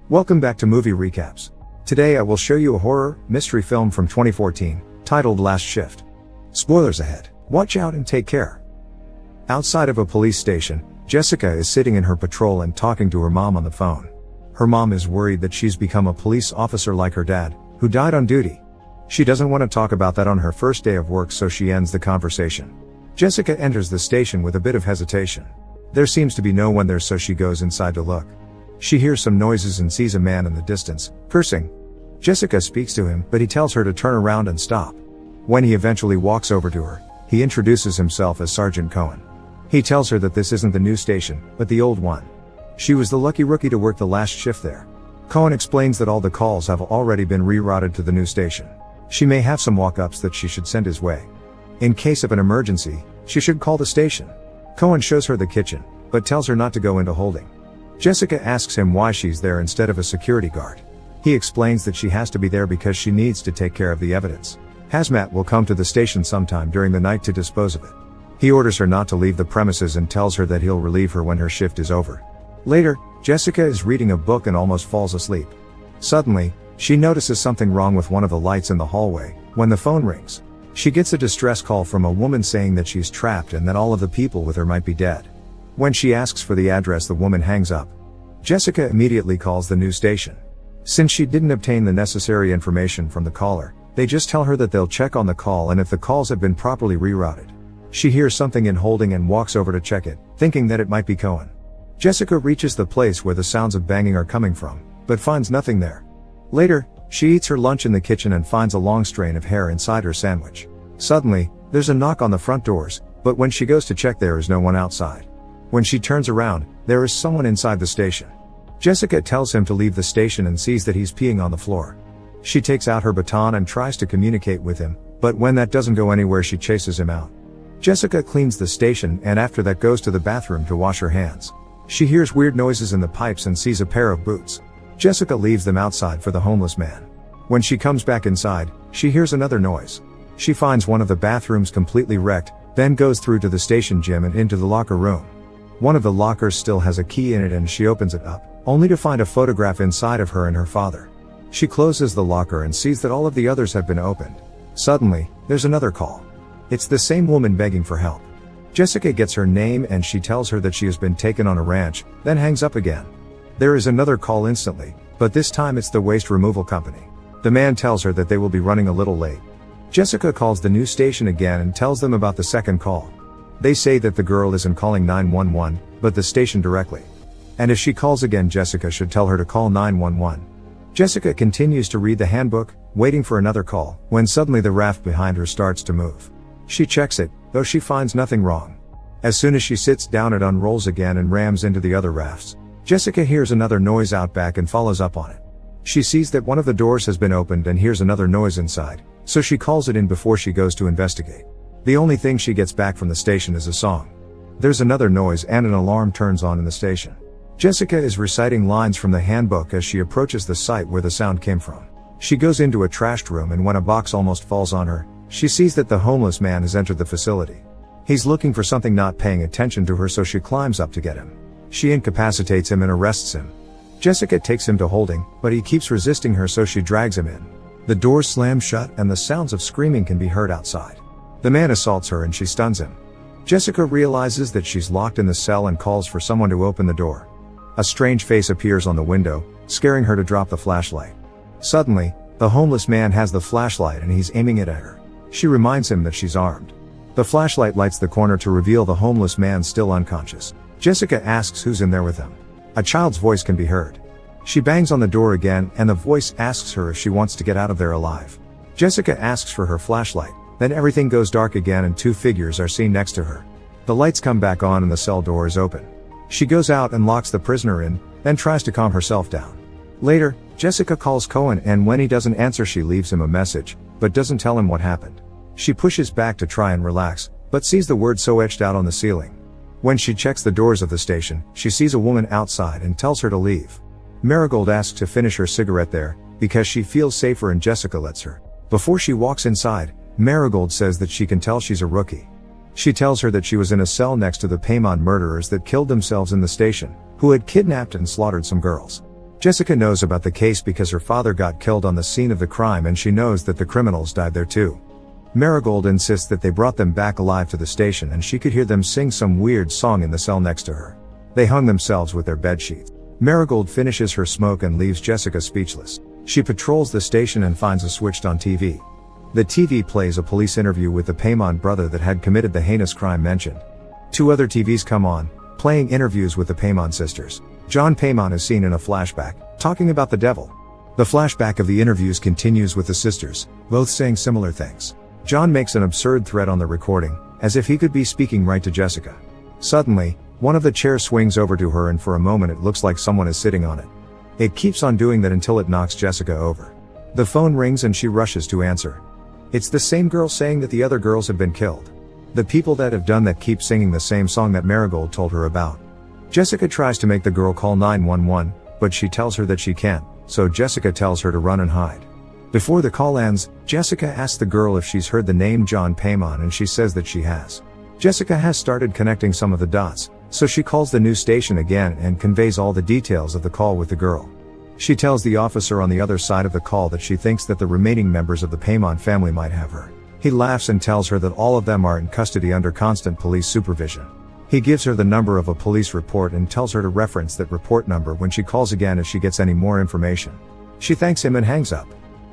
Welcome back to Movie Recaps. Today I will show you a horror, mystery film from 2014, titled Last Shift. Spoilers ahead. Watch out and take care. Outside of a police station, Jessica is sitting in her patrol and talking to her mom on the phone. Her mom is worried that she's become a police officer like her dad, who died on duty. She doesn't want to talk about that on her first day of work, so she ends the conversation. Jessica enters the station with a bit of hesitation. There seems to be no one there, so she goes inside to look. She hears some noises and sees a man in the distance, cursing. Jessica speaks to him, but he tells her to turn around and stop. When he eventually walks over to her, he introduces himself as Sergeant Cohen. He tells her that this isn't the new station, but the old one. She was the lucky rookie to work the last shift there. Cohen explains that all the calls have already been rerouted to the new station. She may have some walk-ups that she should send his way. In case of an emergency, she should call the station. Cohen shows her the kitchen, but tells her not to go into holding. Jessica asks him why she's there instead of a security guard. He explains that she has to be there because she needs to take care of the evidence. Hazmat will come to the station sometime during the night to dispose of it. He orders her not to leave the premises and tells her that he'll relieve her when her shift is over. Later, Jessica is reading a book and almost falls asleep. Suddenly, she notices something wrong with one of the lights in the hallway, when the phone rings. She gets a distress call from a woman saying that she's trapped and that all of the people with her might be dead. When she asks for the address, the woman hangs up. Jessica immediately calls the new station. Since she didn't obtain the necessary information from the caller, they just tell her that they'll check on the call and if the calls have been properly rerouted. She hears something in holding and walks over to check it, thinking that it might be Cohen. Jessica reaches the place where the sounds of banging are coming from, but finds nothing there. Later, she eats her lunch in the kitchen and finds a long strain of hair inside her sandwich. Suddenly, there's a knock on the front doors, but when she goes to check, there is no one outside. When she turns around, there is someone inside the station. Jessica tells him to leave the station and sees that he's peeing on the floor. She takes out her baton and tries to communicate with him, but when that doesn't go anywhere, she chases him out. Jessica cleans the station and after that goes to the bathroom to wash her hands. She hears weird noises in the pipes and sees a pair of boots. Jessica leaves them outside for the homeless man. When she comes back inside, she hears another noise. She finds one of the bathrooms completely wrecked, then goes through to the station gym and into the locker room. One of the lockers still has a key in it and she opens it up, only to find a photograph inside of her and her father. She closes the locker and sees that all of the others have been opened. Suddenly, there's another call. It's the same woman begging for help. Jessica gets her name and she tells her that she has been taken on a ranch, then hangs up again. There is another call instantly, but this time it's the waste removal company. The man tells her that they will be running a little late. Jessica calls the new station again and tells them about the second call. They say that the girl isn't calling 911, but the station directly. And if she calls again, Jessica should tell her to call 911. Jessica continues to read the handbook, waiting for another call, when suddenly the raft behind her starts to move. She checks it, though she finds nothing wrong. As soon as she sits down, it unrolls again and rams into the other rafts. Jessica hears another noise out back and follows up on it. She sees that one of the doors has been opened and hears another noise inside, so she calls it in before she goes to investigate. The only thing she gets back from the station is a song. There's another noise and an alarm turns on in the station. Jessica is reciting lines from the handbook as she approaches the site where the sound came from. She goes into a trashed room and when a box almost falls on her, she sees that the homeless man has entered the facility. He's looking for something, not paying attention to her, so she climbs up to get him. She incapacitates him and arrests him. Jessica takes him to holding, but he keeps resisting her, so she drags him in. The door slams shut and the sounds of screaming can be heard outside. The man assaults her and she stuns him. Jessica realizes that she's locked in the cell and calls for someone to open the door. A strange face appears on the window, scaring her to drop the flashlight. Suddenly, the homeless man has the flashlight and he's aiming it at her. She reminds him that she's armed. The flashlight lights the corner to reveal the homeless man still unconscious. Jessica asks who's in there with him. A child's voice can be heard. She bangs on the door again and the voice asks her if she wants to get out of there alive. Jessica asks for her flashlight. Then everything goes dark again and two figures are seen next to her. The lights come back on and the cell door is open. She goes out and locks the prisoner in, then tries to calm herself down. Later, Jessica calls Cohen and when he doesn't answer, she leaves him a message, but doesn't tell him what happened. She pushes back to try and relax, but sees the word "so" etched out on the ceiling. When she checks the doors of the station, she sees a woman outside and tells her to leave. Marigold asks to finish her cigarette there, because she feels safer and Jessica lets her. Before she walks inside, Marigold says that she can tell she's a rookie. She tells her that she was in a cell next to the Paymon murderers that killed themselves in the station, who had kidnapped and slaughtered some girls. Jessica knows about the case because her father got killed on the scene of the crime and she knows that the criminals died there too. Marigold insists that they brought them back alive to the station and she could hear them sing some weird song in the cell next to her. They hung themselves with their bedsheets. Marigold finishes her smoke and leaves Jessica speechless. She patrols the station and finds a switched on TV. The TV plays a police interview with the Paimon brother that had committed the heinous crime mentioned. 2 other TVs come on, playing interviews with the Paimon sisters. John Paimon is seen in a flashback, talking about the devil. The flashback of the interviews continues with the sisters, both saying similar things. John makes an absurd threat on the recording, as if he could be speaking right to Jessica. Suddenly, one of the chairs swings over to her and for a moment it looks like someone is sitting on it. It keeps on doing that until it knocks Jessica over. The phone rings and she rushes to answer. It's the same girl saying that the other girls have been killed. The people that have done that keep singing the same song that Marigold told her about. Jessica tries to make the girl call 911, but she tells her that she can't, so Jessica tells her to run and hide. Before the call ends, Jessica asks the girl if she's heard the name John Paimon and she says that she has. Jessica has started connecting some of the dots, so she calls the news station again and conveys all the details of the call with the girl. She tells the officer on the other side of the call that she thinks that the remaining members of the Paimon family might have her. He laughs and tells her that all of them are in custody under constant police supervision. He gives her the number of a police report and tells her to reference that report number when she calls again if she gets any more information. She thanks him and hangs up.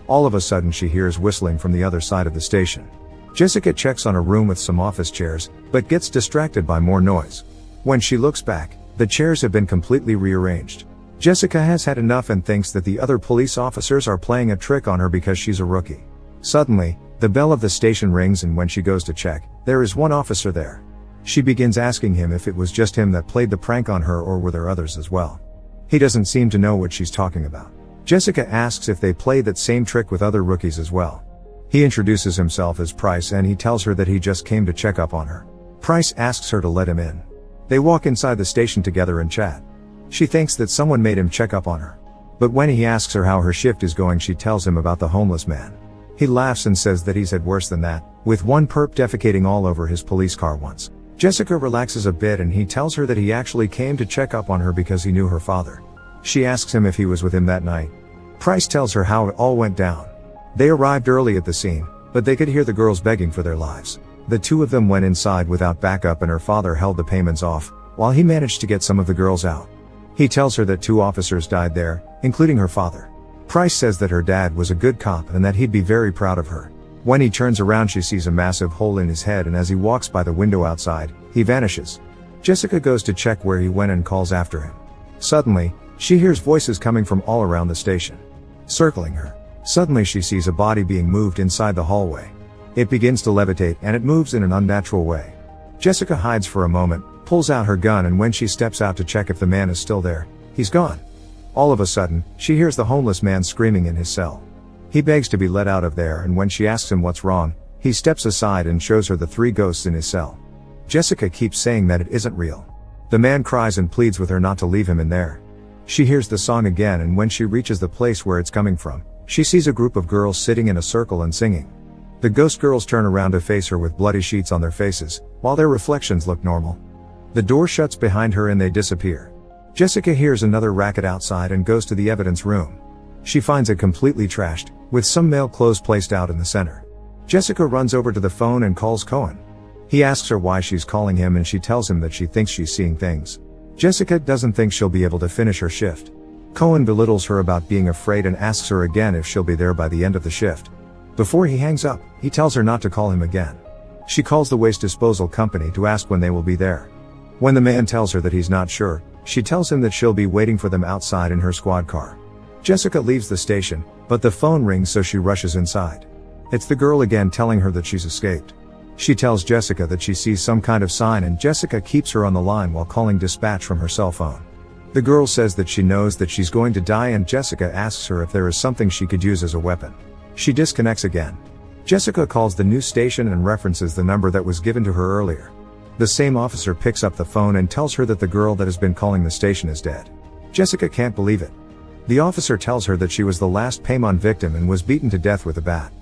All of a sudden she hears whistling from the other side of the station. Jessica checks on a room with some office chairs, but gets distracted by more noise. When she looks back, the chairs have been completely rearranged. Jessica has had enough and thinks that the other police officers are playing a trick on her because she's a rookie. Suddenly, the bell of the station rings and when she goes to check, there is one officer there. She begins asking him if it was just him that played the prank on her or were there others as well. He doesn't seem to know what she's talking about. Jessica asks if they play that same trick with other rookies as well. He introduces himself as Price and he tells her that he just came to check up on her. Price asks her to let him in. They walk inside the station together and chat. She thinks that someone made him check up on her. But when he asks her how her shift is going, she tells him about the homeless man. He laughs and says that he's had worse than that, with one perp defecating all over his police car once. Jessica relaxes a bit and he tells her that he actually came to check up on her because he knew her father. She asks him if he was with him that night. Price tells her how it all went down. They arrived early at the scene, but they could hear the girls begging for their lives. The 2 of them went inside without backup and her father held the payments off, while he managed to get some of the girls out. He tells her that 2 officers died there, including her father. Price says that her dad was a good cop and that he'd be very proud of her. When he turns around she sees a massive hole in his head and as he walks by the window outside, he vanishes. Jessica goes to check where he went and calls after him. Suddenly, she hears voices coming from all around the station, circling her. Suddenly she sees a body being moved inside the hallway. It begins to levitate and it moves in an unnatural way. Jessica hides for a moment, pulls out her gun and when she steps out to check if the man is still there, he's gone. All of a sudden, she hears the homeless man screaming in his cell. He begs to be let out of there and when she asks him what's wrong, he steps aside and shows her the 3 ghosts in his cell. Jessica keeps saying that it isn't real. The man cries and pleads with her not to leave him in there. She hears the song again and when she reaches the place where it's coming from, she sees a group of girls sitting in a circle and singing. The ghost girls turn around to face her with bloody sheets on their faces, while their reflections look normal. The door shuts behind her and they disappear. Jessica hears another racket outside and goes to the evidence room. She finds it completely trashed, with some male clothes placed out in the center. Jessica runs over to the phone and calls Cohen. He asks her why she's calling him and she tells him that she thinks she's seeing things. Jessica doesn't think she'll be able to finish her shift. Cohen belittles her about being afraid and asks her again if she'll be there by the end of the shift. Before he hangs up, he tells her not to call him again. She calls the waste disposal company to ask when they will be there. When the man tells her that he's not sure, she tells him that she'll be waiting for them outside in her squad car. Jessica leaves the station, but the phone rings so she rushes inside. It's the girl again telling her that she's escaped. She tells Jessica that she sees some kind of sign and Jessica keeps her on the line while calling dispatch from her cell phone. The girl says that she knows that she's going to die and Jessica asks her if there is something she could use as a weapon. She disconnects again. Jessica calls the news station and references the number that was given to her earlier. The same officer picks up the phone and tells her that the girl that has been calling the station is dead. Jessica can't believe it. The officer tells her that she was the last Paimon victim and was beaten to death with a bat.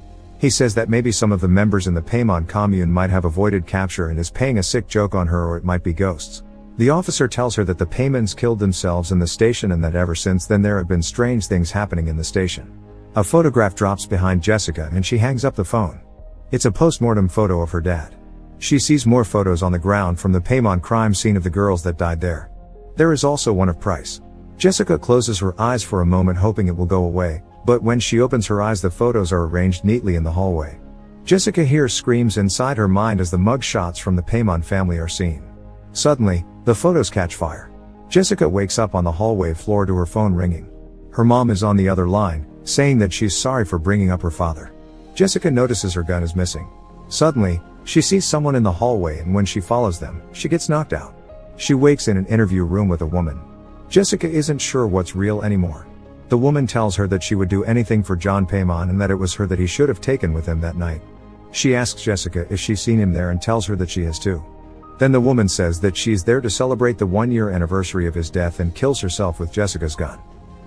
He says that maybe some of the members in the Paimon commune might have avoided capture and is paying a sick joke on her or it might be ghosts. The officer tells her that the Paymans killed themselves in the station and that ever since then there have been strange things happening in the station. A photograph drops behind Jessica and she hangs up the phone. It's a post-mortem photo of her dad. She sees more photos on the ground from the Payman crime scene of the girls that died there. There is also one of Price. Jessica closes her eyes for a moment hoping it will go away, but when she opens her eyes the photos are arranged neatly in the hallway. Jessica hears screams inside her mind as the mug shots from the Payman family are seen. Suddenly, the photos catch fire. Jessica wakes up on the hallway floor to her phone ringing. Her mom is on the other line, saying that she's sorry for bringing up her father. Jessica notices her gun is missing. Suddenly, she sees someone in the hallway and when she follows them, she gets knocked out. She wakes in an interview room with a woman. Jessica isn't sure what's real anymore. The woman tells her that she would do anything for John Payman and that it was her that he should have taken with him that night. She asks Jessica if she's seen him there and tells her that she has too. Then the woman says that she's there to celebrate the 1-year anniversary of his death and kills herself with Jessica's gun.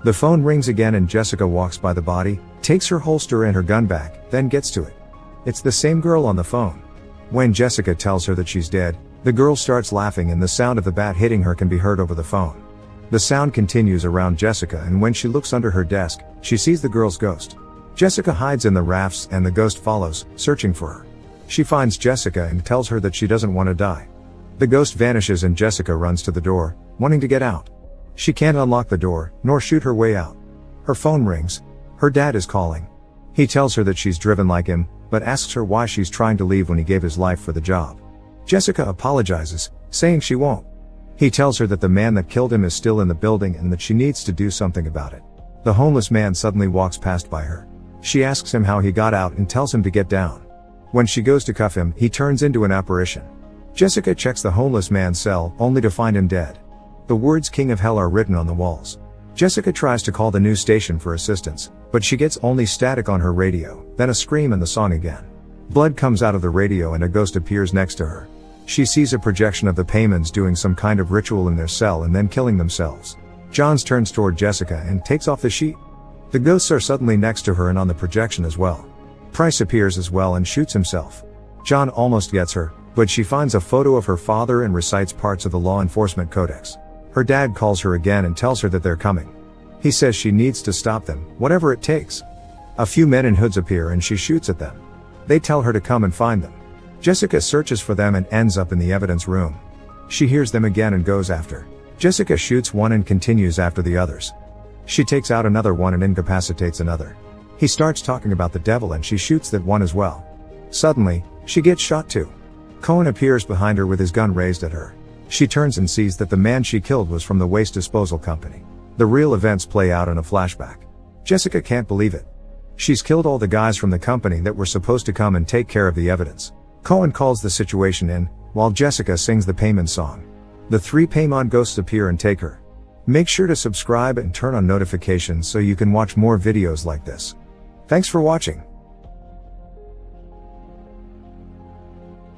The phone rings again and Jessica walks by the body, takes her holster and her gun back, then gets to it. It's the same girl on the phone. When Jessica tells her that she's dead, the girl starts laughing and the sound of the bat hitting her can be heard over the phone. The sound continues around Jessica and when she looks under her desk, she sees the girl's ghost. Jessica hides in the rafts and the ghost follows, searching for her. She finds Jessica and tells her that she doesn't want to die. The ghost vanishes and Jessica runs to the door, wanting to get out. She can't unlock the door, nor shoot her way out. Her phone rings. Her dad is calling. He tells her that she's driven like him, but asks her why she's trying to leave when he gave his life for the job. Jessica apologizes, saying she won't. He tells her that the man that killed him is still in the building and that she needs to do something about it. The homeless man suddenly walks past by her. She asks him how he got out and tells him to get down. When she goes to cuff him, he turns into an apparition. Jessica checks the homeless man's cell, only to find him dead. The words "King of Hell" are written on the walls. Jessica tries to call the news station for assistance, but she gets only static on her radio, then a scream and the song again. Blood comes out of the radio and a ghost appears next to her. She sees a projection of the Paymans doing some kind of ritual in their cell and then killing themselves. John turns toward Jessica and takes off the sheet. The ghosts are suddenly next to her and on the projection as well. Price appears as well and shoots himself. John almost gets her, but she finds a photo of her father and recites parts of the law enforcement codex. Her dad calls her again and tells her that they're coming. He says she needs to stop them, whatever it takes. A few men in hoods appear and she shoots at them. They tell her to come and find them. Jessica searches for them and ends up in the evidence room. She hears them again and goes after. Jessica shoots one and continues after the others. She takes out another one and incapacitates another. He starts talking about the devil and she shoots that one as well. Suddenly, she gets shot too. Cohen appears behind her with his gun raised at her. She turns and sees that the man she killed was from the waste disposal company. The real events play out in a flashback. Jessica can't believe it. She's killed all the guys from the company that were supposed to come and take care of the evidence. Cohen calls the situation in, while Jessica sings the Payman song. The 3 Payman ghosts appear and take her. Make sure to subscribe and turn on notifications so you can watch more videos like this. Thanks for watching.